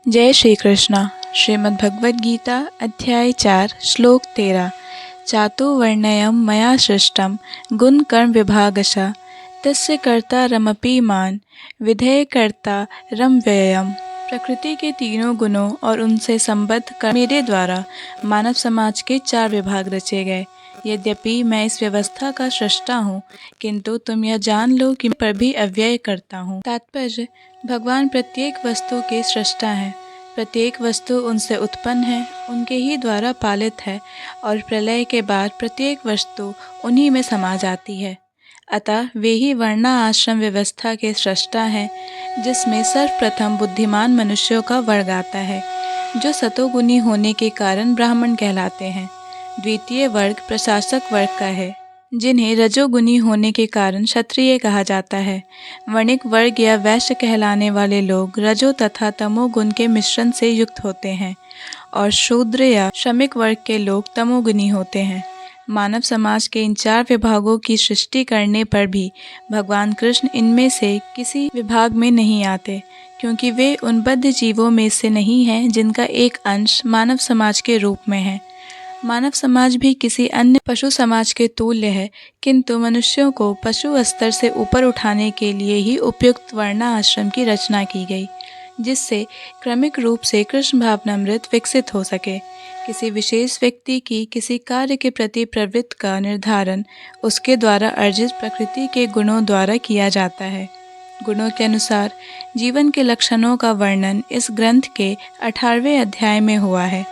जय श्री कृष्ण। श्रीमद् भगवद गीता अध्याय 4 श्लोक 13। चातुर्वर्ण्यं मया सृष्टं गुण कर्म विभागशः तस्य कर्तारमपि मां विधेय कर्तारं व्ययम्। प्रकृति के तीनों गुणों और उनसे संबद्ध कर्म मेरे द्वारा मानव समाज के 4 विभाग रचे गए। यद्यपि मैं इस व्यवस्था का सृष्टा हूँ, किंतु तुम यह जान लो कि मैं पर भी अव्यय करता हूँ। तात्पर्य: भगवान प्रत्येक वस्तु के सृष्टा हैं। प्रत्येक वस्तु उनसे उत्पन्न है, उनके ही द्वारा पालित है और प्रलय के बाद प्रत्येक वस्तु उन्हीं में समा जाती है। अतः वे ही वर्णा आश्रम व्यवस्था के सृष्टा हैं, जिसमें सर्वप्रथम बुद्धिमान मनुष्यों का वर्ग आता है, जो सतोगुणी होने के कारण ब्राह्मण कहलाते हैं। द्वितीय वर्ग प्रशासक वर्ग का है, जिन्हें रजोगुणी होने के कारण क्षत्रिय कहा जाता है। वणिक वर्ग या वैश्य कहलाने वाले लोग रजो तथा तमोगुण के मिश्रण से युक्त होते हैं और शूद्र या श्रमिक वर्ग के लोग तमोगुणी होते हैं। मानव समाज के इन 4 विभागों की सृष्टि करने पर भी भगवान कृष्ण इनमें से किसी विभाग में नहीं आते, क्योंकि वे उन बद्ध जीवों में से नहीं हैं जिनका एक अंश मानव समाज के रूप में है। मानव समाज भी किसी अन्य पशु समाज के तुल्य है, किंतु मनुष्यों को पशु स्तर से ऊपर उठाने के लिए ही उपयुक्त वर्णा आश्रम की रचना की गई, जिससे क्रमिक रूप से कृष्ण भावनामृत विकसित हो सके। किसी विशेष व्यक्ति की किसी कार्य के प्रति प्रवृत्ति का निर्धारण उसके द्वारा अर्जित प्रकृति के गुणों द्वारा किया जाता है। गुणों के अनुसार जीवन के लक्षणों का वर्णन इस ग्रंथ के 18वें अध्याय में हुआ है,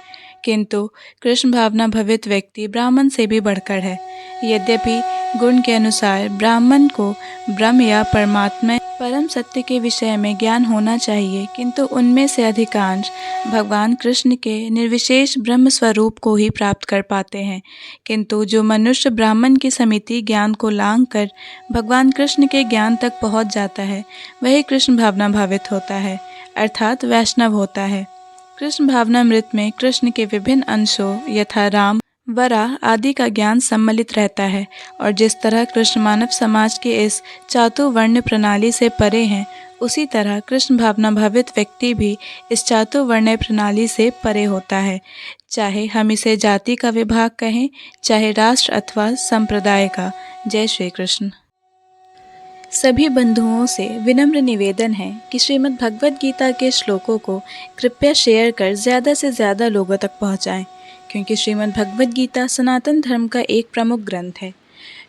किंतु कृष्ण भावना भवित व्यक्ति ब्राह्मण से भी बढ़कर है। यद्यपि गुण के अनुसार ब्राह्मण को ब्रह्म या परमात्मा परम सत्य के विषय में ज्ञान होना चाहिए, किंतु उनमें से अधिकांश भगवान कृष्ण के निर्विशेष ब्रह्म स्वरूप को ही प्राप्त कर पाते हैं। किंतु जो मनुष्य ब्राह्मण की समिति ज्ञान को लांघ कर भगवान कृष्ण के ज्ञान तक पहुँच जाता है, वही कृष्ण भावना भावित होता है, अर्थात वैष्णव होता है। कृष्ण भावनामृत में कृष्ण के विभिन्न अंशों यथा राम, वराह आदि का ज्ञान सम्मिलित रहता है, और जिस तरह कृष्ण मानव समाज के इस चातुर्वर्ण प्रणाली से परे हैं, उसी तरह कृष्ण भावना भावित व्यक्ति भी इस चातुर्वर्ण प्रणाली से परे होता है। चाहे हम इसे जाति का विभाग कहें, चाहे राष्ट्र अथवा संप्रदाय का। जय श्री कृष्ण। सभी बंधुओं से विनम्र निवेदन है कि श्रीमद् भगवद गीता के श्लोकों को कृपया शेयर कर ज़्यादा से ज़्यादा लोगों तक पहुंचाएं, क्योंकि श्रीमद् भगवद गीता सनातन धर्म का एक प्रमुख ग्रंथ है,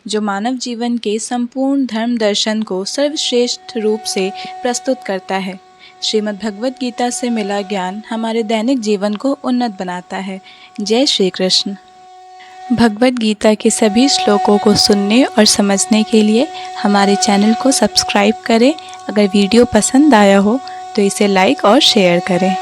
जो मानव जीवन के संपूर्ण धर्म दर्शन को सर्वश्रेष्ठ रूप से प्रस्तुत करता है। श्रीमद् भगवद गीता से मिला ज्ञान हमारे दैनिक जीवन को उन्नत बनाता है। जय श्री कृष्ण। भगवद गीता के सभी श्लोकों को सुनने और समझने के लिए हमारे चैनल को सब्सक्राइब करें। अगर वीडियो पसंद आया हो तो इसे लाइक और शेयर करें।